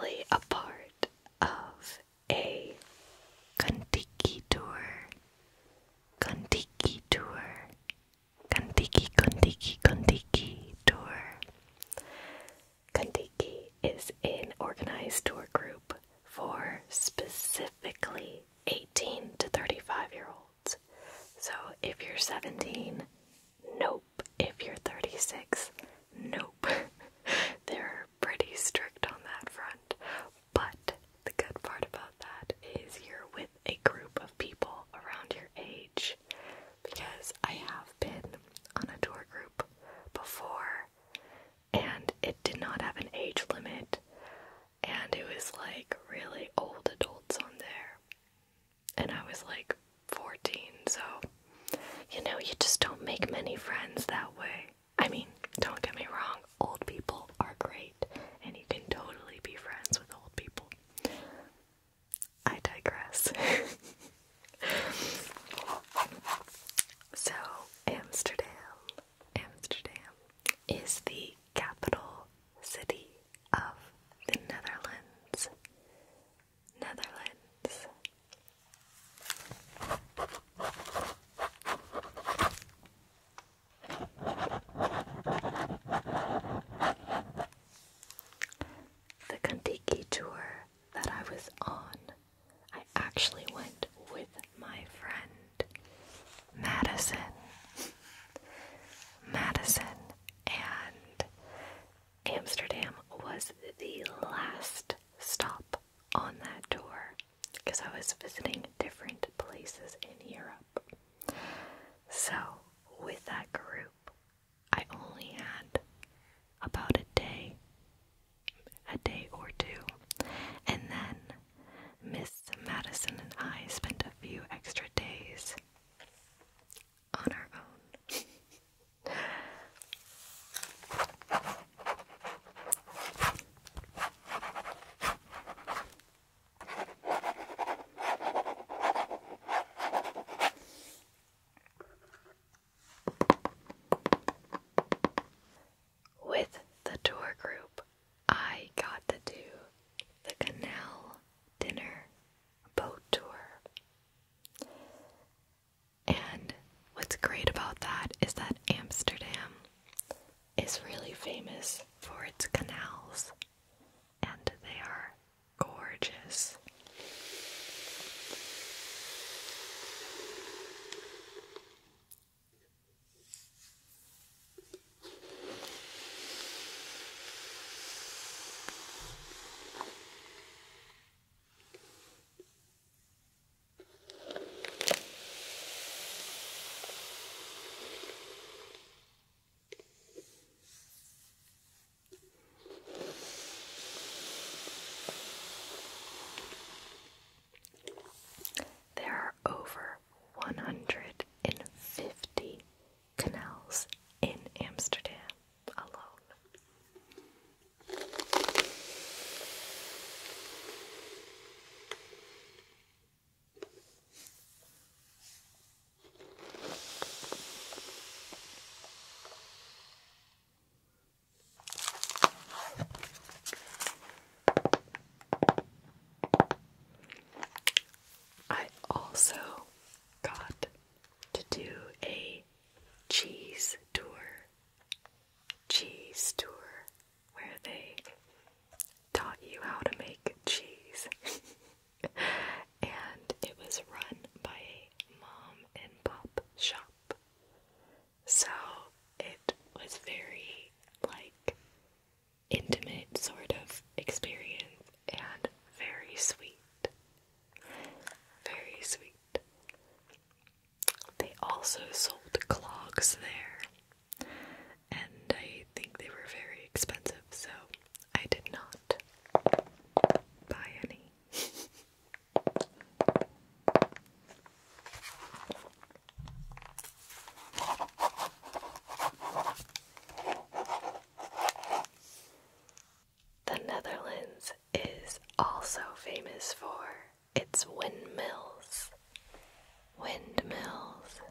actually a part of a Contiki tour. Contiki tour. Contiki tour. Contiki is an organized tour group for specifically 18 to 35-year-olds. So if you're 17, nope. If you're 36, nope. They're pretty strict on that front. But the good part about that is you're with a group of people around your age. Because I have been on a tour group before, and it did not have an age limit, and it was like really old adults on there, and I was like 14, so you just don't make many friends that way. I mean, don't get me wrong, old people are great, and you can totally be friends with old people. I digress. So, Amsterdam is the capital city of the Netherlands. The Contiki tour that I was on, I actually went with my friend Madison, and Amsterdam was the last stop on that tour because I was visiting different places in Europe. So with that group, I only had about a day or two, and then Miss Madison and I spent a few extra days on our own. With the tour group, I got to do the Canal dinner boat tour. And what's great about that is that Amsterdam is really famous for its canals, and they are gorgeous. There are over 150 canals in Amsterdam alone. I also got to do a cheese tour, where they taught you how to make cheese. And it was run by a mom and pop shop. So it was very intimate sort of experience and very sweet. Very sweet. They also sold clogs there, and I think they were very expensive, so I did not buy any. The Netherlands is also famous for its windmills. Windmills.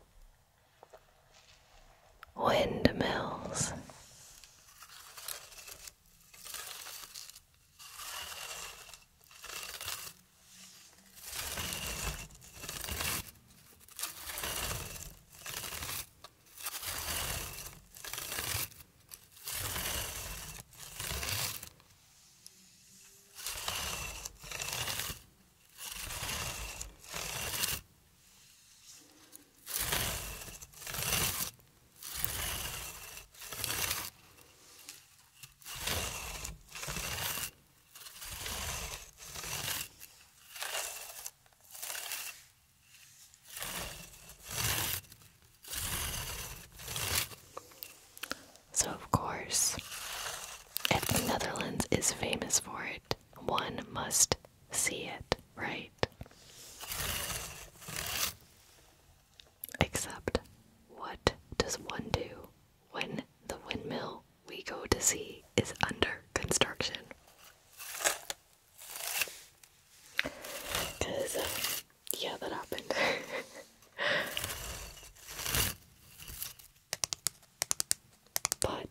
for it, one must see it, right? Except, what does one do when the windmill we go to see is under construction? Because, yeah, that happened. But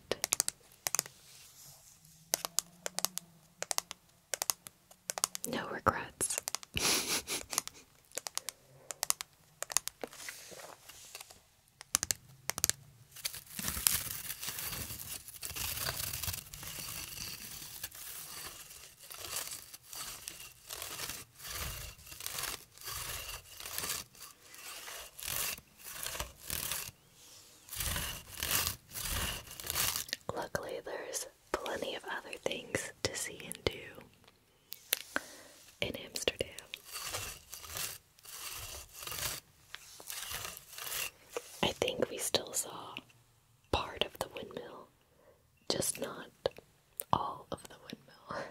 no regrets. Luckily, there's plenty of other things to see and do in Amsterdam. I think we still saw part of the windmill, just not all of the windmill.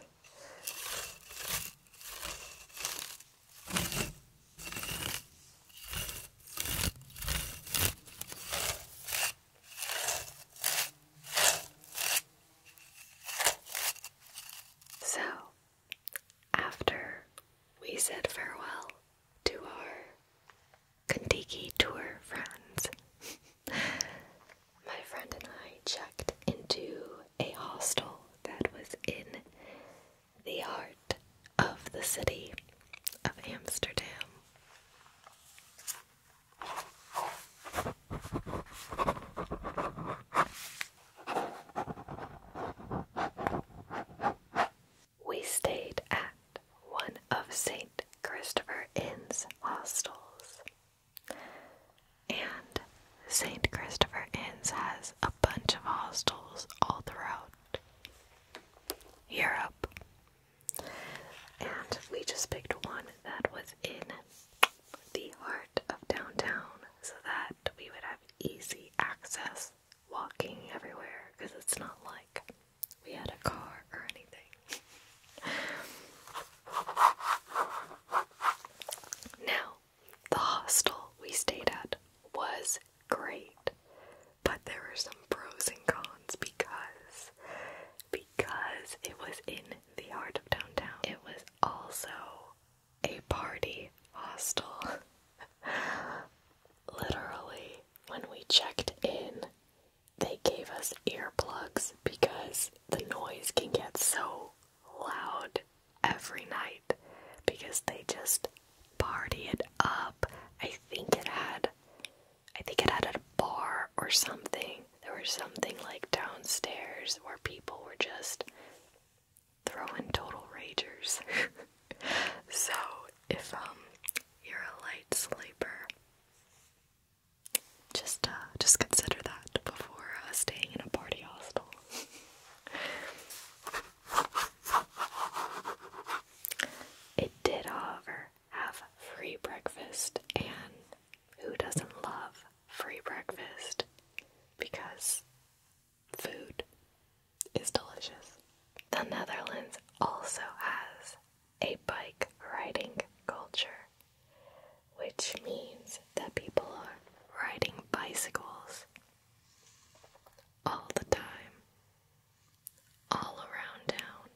So, after we said farewell to our Contiki tour friends, my friend and I checked into a hostel that was in the heart of the city of Amsterdam. We stayed at one of St. Christopher Inn's hostels. And St. Christopher Inn's has a bunch of hostels all throughout Europe. And we just picked one that was in the heart of downtown so that we would have easy access walking everywhere, because it's not like we had a car or anything. Now, the hostel we stayed at was great, but there were some pros and cons because it was in the heart of downtown. It was also a party hostel. Literally, when we checked in, they gave us earplugs because the noise can get so loud every night because they just party it up. I think it had a bar or something. There was something like downstairs where people were just throwing total ragers. So if you're a light sleeper, just consider that before staying in a party hostel. It did, however, have free breakfast, and who doesn't love free breakfast? Because food is delicious. The Netherlands also has a bike riding culture, which means that people are riding bicycles all the time, all around town.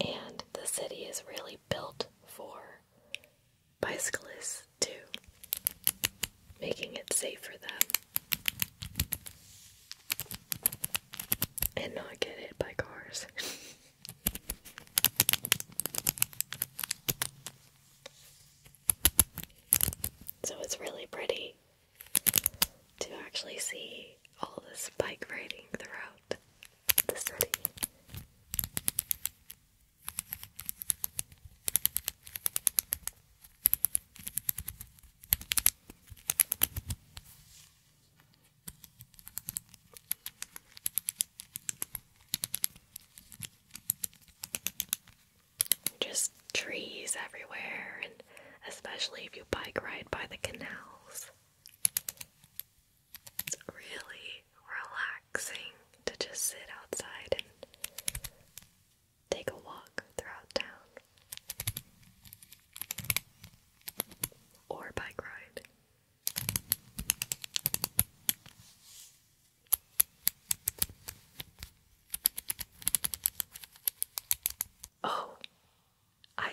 And the city is really built for bicyclists too, making it safe for them and not get hit by cars. So it's really pretty to actually see all this bike riding throughout the city. Just trees everywhere, and especially if you bike ride by the canals. It's really,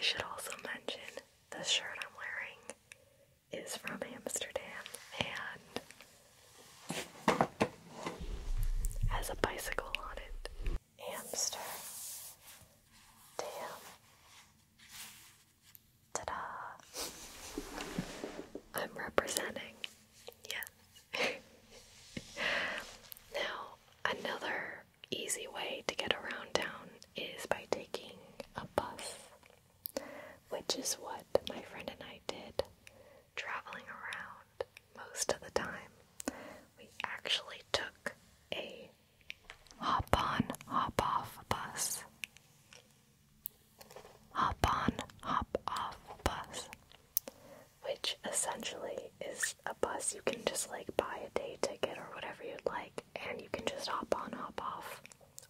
should also mention the shirt I'm wearing is from Amsterdam and has a bicycle on it. Amsterdam. Ta-da! I'm representing. Yes. Now, another easy way to get around town is by taking a bus, which is what my friend and I did, traveling around most of the time. We actually took a hop-on, hop-off bus. Hop-on, hop-off bus, which essentially is a bus you can just like buy a day ticket or whatever you'd like, and you can just hop on, hop off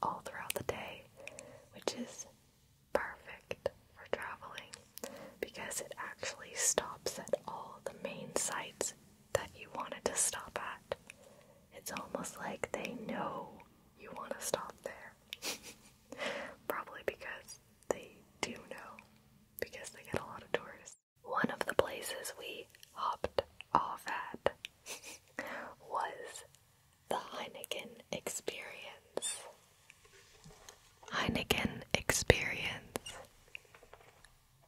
all throughout the day, which is perfect for traveling because it actually stops at all the main sites that you wanted to stop at. It's almost like they know you want to stop there. Probably because they do know, because they get a lot of tourists. One of the places we hopped off at was the Heineken Experience. Heineken Experience.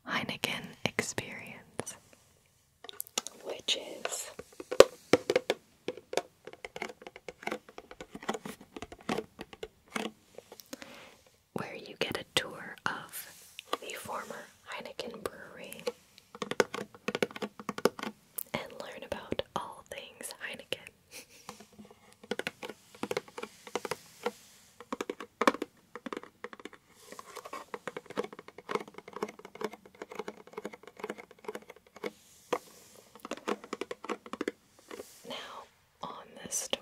Heineken Experience. Which is where you get a tour of the former Heineken brewery and learn about all things Heineken. Now, on this tour,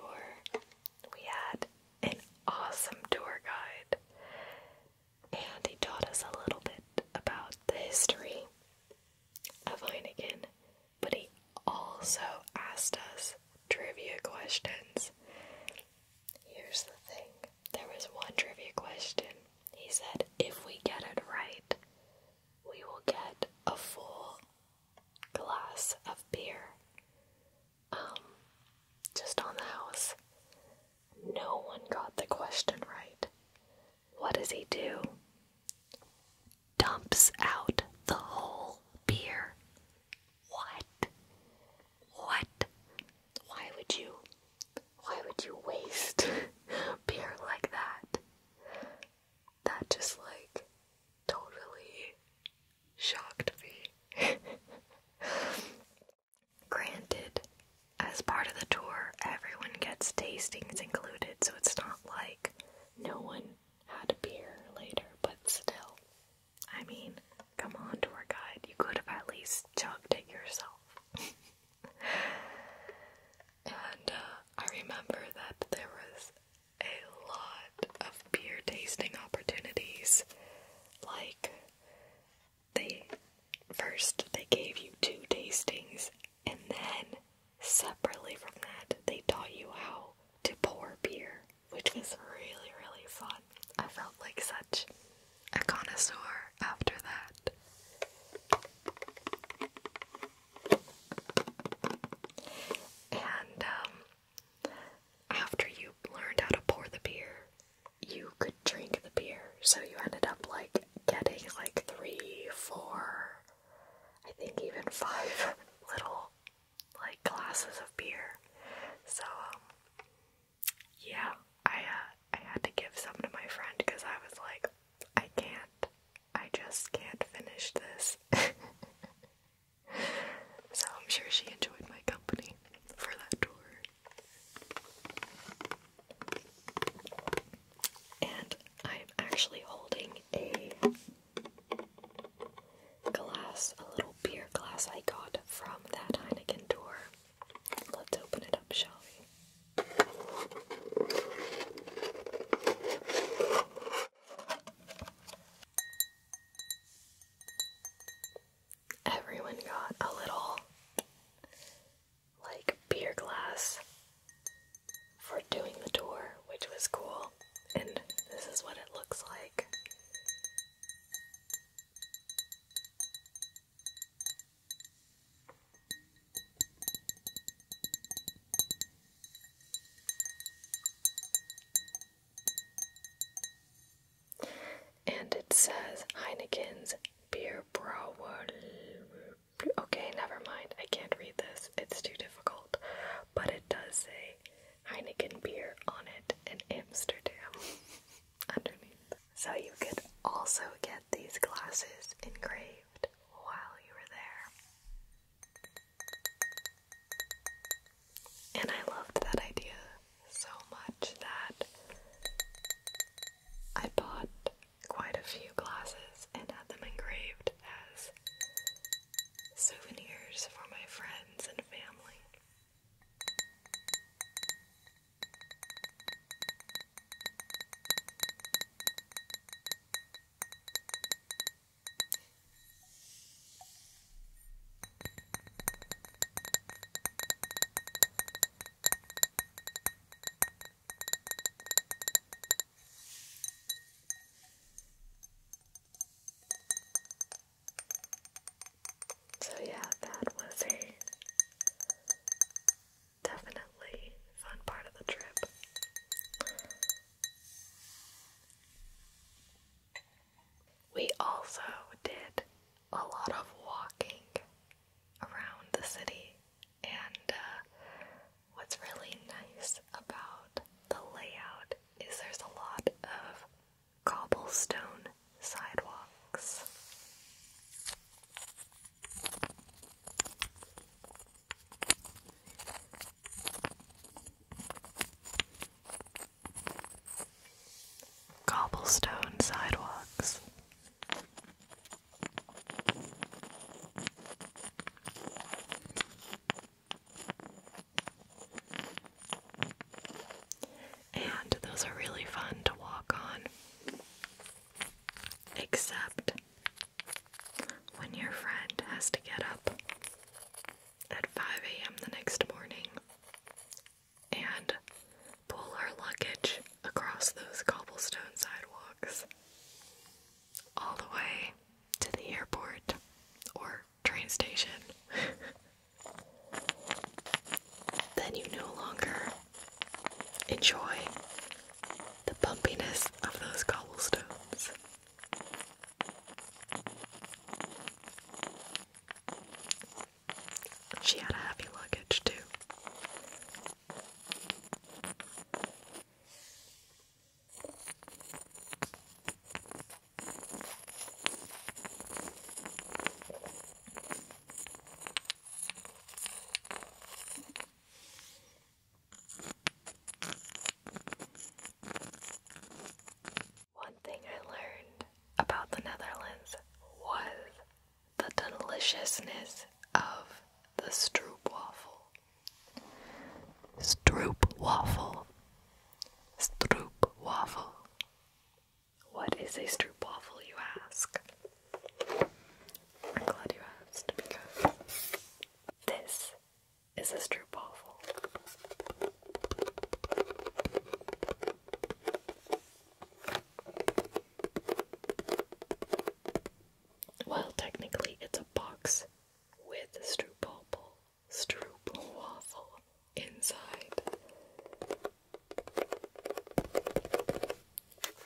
we had an awesome tour guide, and he taught us a little bit about the says Heineken's beer brewer. Okay, never mind. I can't read this. It's too difficult. But it does say Heineken beer on it in Amsterdam underneath. So you could also get these glasses engraved while you were there. And I loved that idea so much that I bought quite a few glasses and had them engraved as souvenirs for my friends and family. So yeah, that was a definitely fun part of the trip. We also did a lot of walking around the city, and what's really nice about the layout is there's a lot of cobblestone sidewalks. Cobblestone sidewalks. And those are really fun to walk on. Except when your friend has to get up at 5 a.m. the next morning and pull her luggage across those cobblestone sidewalks all the way to the airport or train station. Then you no longer enjoy the bumpiness of those cobblestones. She had a heavy luggage too. One thing I learned about the Netherlands was the deliciousness of the stroopwafel. Stroopwafel. Stroopwafel. What is a stroopwafel, you ask? I'm glad you asked, because this is a stroopwafel. Well, technically it's a box with stroopwafel inside.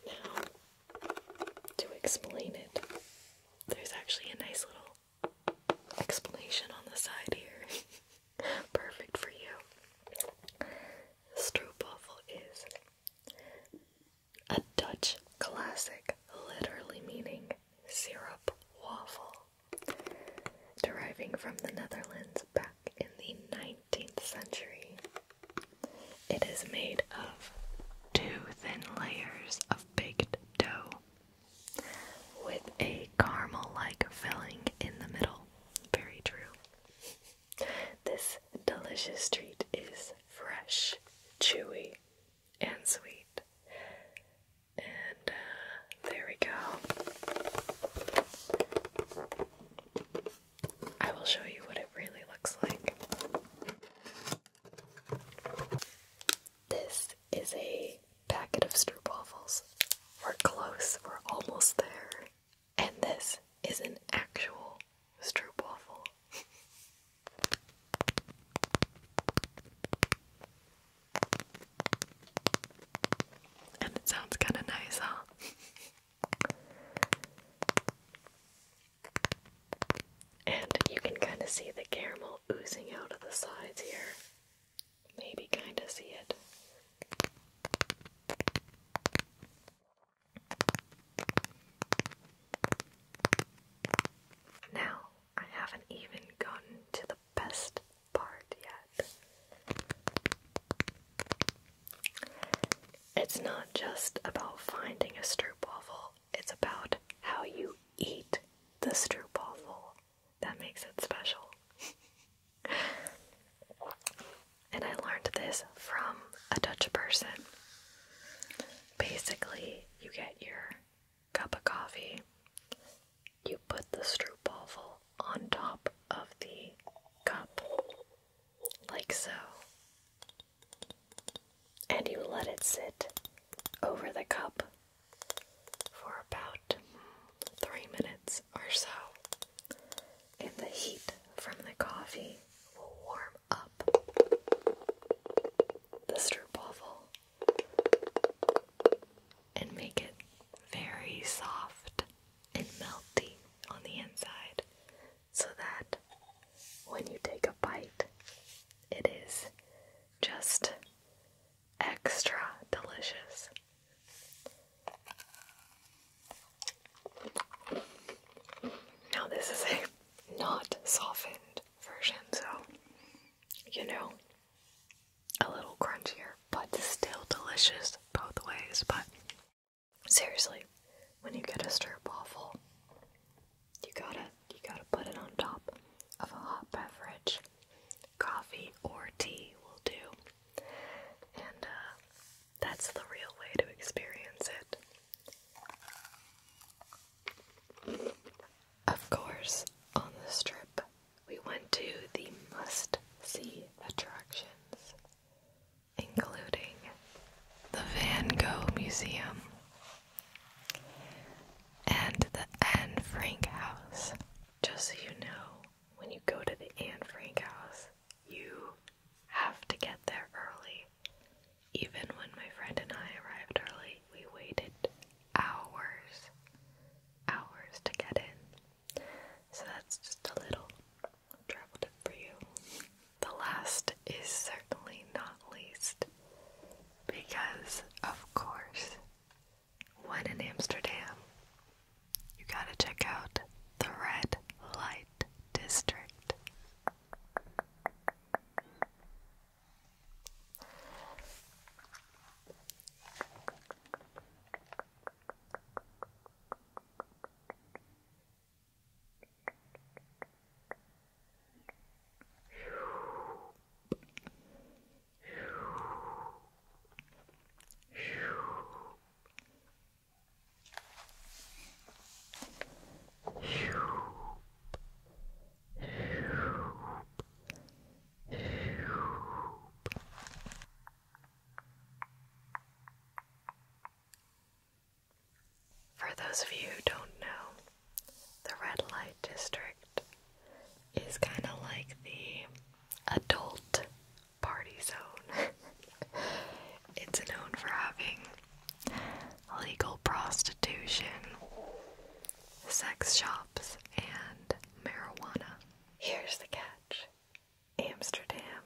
Now, to explain it, there's actually a nice little explanation on the side here. Perfect for you. Stroopwafel is a Dutch classic, literally meaning syrup waffle, deriving from the Netherlands back in the 19th century. It is made of 2 thin layers of baked dough with a caramel-like filling in the middle. Very true. This delicious treat is fresh, chewy, and sweet. And there we go. I will show you what it really looks like. This is a packet of stroopwafels. We're close, we're almost there. And this is an actual stroopwafel. And it sounds kind of nice, huh? not just about finding a stroopwafel, it's about how you eat the stroopwafel that makes it special. And I learned this from a Dutch person. Basically, you get your cup of coffee, you put the stroopwafel on top of the cup, like so, and you let it sit over the cup for about 3 minutes or so, and the heat from the coffee will warm up the stroopwafel and make it very soft and melty on the inside, so that when you take a bite, it is just extra delicious. Now this is a not softened version, so, you know, a little crunchier, but still delicious both ways. But seriously, when you get a stroopwafel, you gotta put it on top of a hot beverage. Coffee or tea will do. And that's the real way to experience it. Of course, on the Strip, we went to the must-see attractions, including the Van Gogh Museum and the Anne Frank House. Just so you know, when you go to the Anne Frank House, you have to get there early. Even when my friend and I arrived early, we waited hours to get in. So that's just a little travel tip for you. The last is certainly not least, because of course, when in Amsterdam, you gotta check out the red light district. For those of you who don't know, the red light district is kind of like the adult party zone. It's known for having legal prostitution, sex shops, and marijuana. Here's the catch. Amsterdam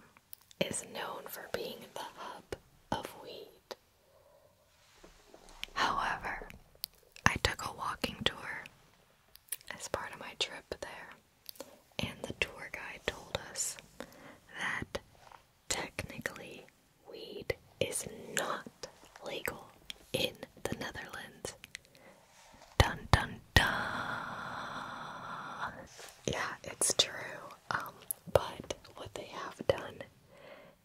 is known for being the hub of weed. However, I took a walking tour as part of my trip there, and the tour guide told us that technically weed is not legal in the Netherlands. Dun dun dun! Yeah, it's true. But what they have done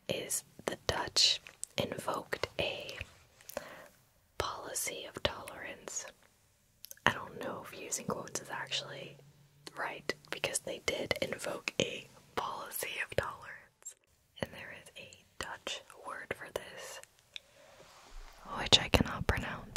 is the Dutch invoked a policy of tolerance. I don't know if using quotes is actually right, because they did invoke a policy of tolerance. And there is a Dutch word for this, which I cannot pronounce.